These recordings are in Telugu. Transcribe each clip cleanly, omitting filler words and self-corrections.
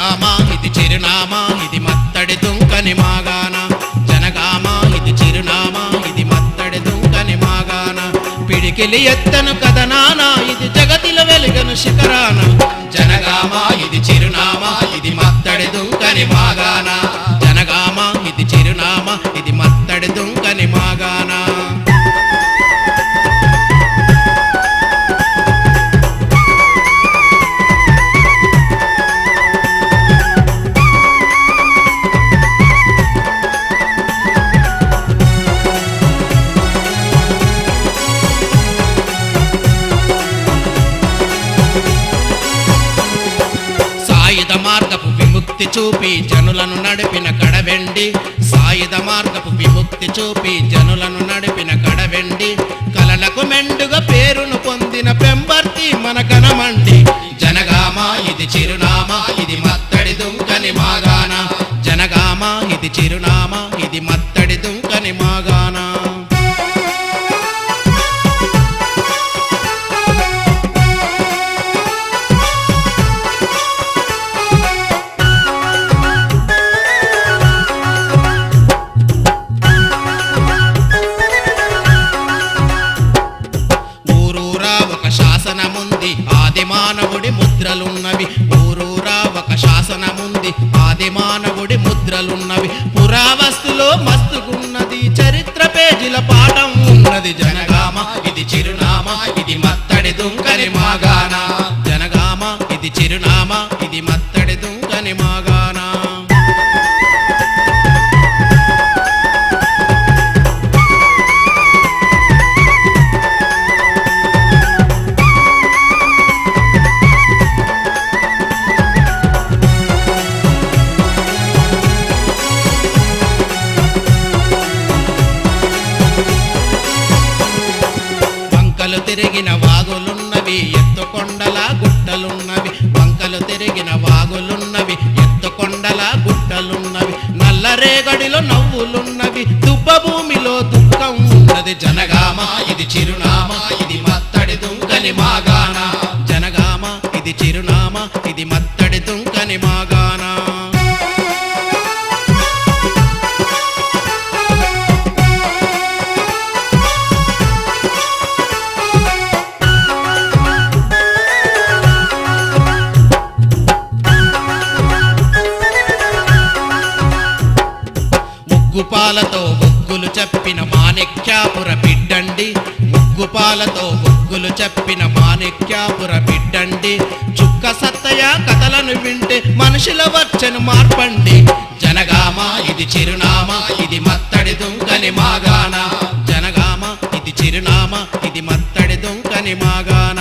జనగామ ఇది చిరునామా ఇది మత్తడి దుంకని మాగాన జనగామ ఇది చిరునామా ఇది మత్తడి దుంకని మాగాన పిడికిలి ఎత్తను కథనాన ఇది జగతిలో వెలుగను శిఖరాన జనగామ ఇది చిరునామా ఇది మత్తడి దుంకని మాగాన జనగామ ఇది చిరునామా ఇది మత్తడి దుంకని మాగాన సాయుధ మార్గపు విముక్తి చూపి జనులను నడిపిన కడవెండి సాయుధ మార్గపు విముక్తి చూపి జనులను నడిపిన కడవెండి కలలకు మెండుగా పేరును పొందిన పెంబర్తి మన కనమండి జనగామ ఇది చిరునామా ఇది మత్తడి దుంకని మాగాన జనగామ ఇది చిరునామా ఇది మత్తడి దుంకని మాగాన శాసనముంది ఆది మానవుడి ముద్రలున్నవి ఊరూరా ఒక శాసనముంది ఆది మానవుడి ముద్రలున్నవి పురావస్తులో మస్తుకున్నది చరిత్ర పేజీల పాఠం ఉన్నది జనగామ ఇది చిరునామా ఇది మత్తడి దుంకని మాగాన జనగామ ఇది చిరునామా ఇది మత్తడి దుంకని మాగాన వంకలు తిరిగిన వాగులున్నవి ఎత్తుకొండల గుట్టలున్నవి వంకలు తిరిగిన వాగులున్నవి ఎత్తుకొండల గుట్టలున్నవి నల్లరేగడిలో నవ్వులున్నవి దుబ్బ భూమిలో దుఃఖం ఉన్నది జనగామ ఇది చిరునామా ఇది మత్తడి దుంకని మాగాన జనగామ ఇది చిరునామా ఇది మత్తడి దుంకని మాగాన ముగ్గుపాలతో ఒగ్గులు చెప్పిన మాణిక్యాపుర బిడ్డండి ముగ్గుపాలతో ఒగ్గులు చెప్పిన మాణిక్యాపుర బిడ్డండి చుక్క సత్తయ్య కథలను వింటే మనుషుల వచ్చను మార్పండి జనగామ ఇది చిరునామా ఇది మత్తడి దుంకని మాగాన జనగామ ఇది చిరునామా ఇది మత్తడి దుంకని మాగాన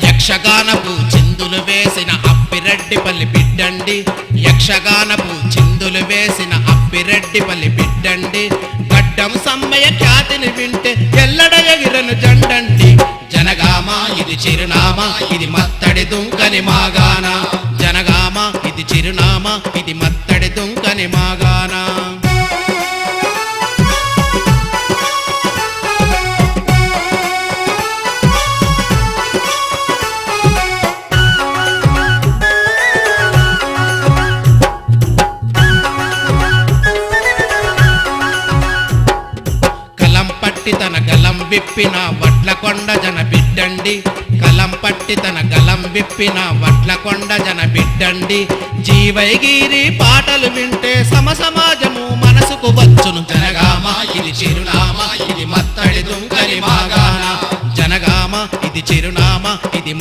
యక్షగానపు చిందులు వేసిన అప్పిరెడ్డిపల్లి బిడ్డండి యక్షగానపు చిందులు వేసిన అప్పిరెడ్డిపల్లి బిడ్డండి గడ్డం సమ్మయ్య ఖ్యాతిని వింటే ఎల్లడ ఎగిరను జండండి జనగామ ఇది చిరునామా ఇది మత్తడి దుంకని మాగాన జనగామ ఇది చిరునామా ఇది మత్తడి దుంకని మాగాన తన గలం విప్పిన వడ్లకొండ జన బిడ్డండి కలం పట్టి తన గలం విప్పిన వడ్లకొండ జన బిడ్డండి జీవైగిరి పాటలు వింటే సమాజము మనసుకు వచ్చును జనగామ ఇది చిరునామా ఇది మత్తడి దుంకని మాగాన జనగామ ఇది చిరునామా ఇది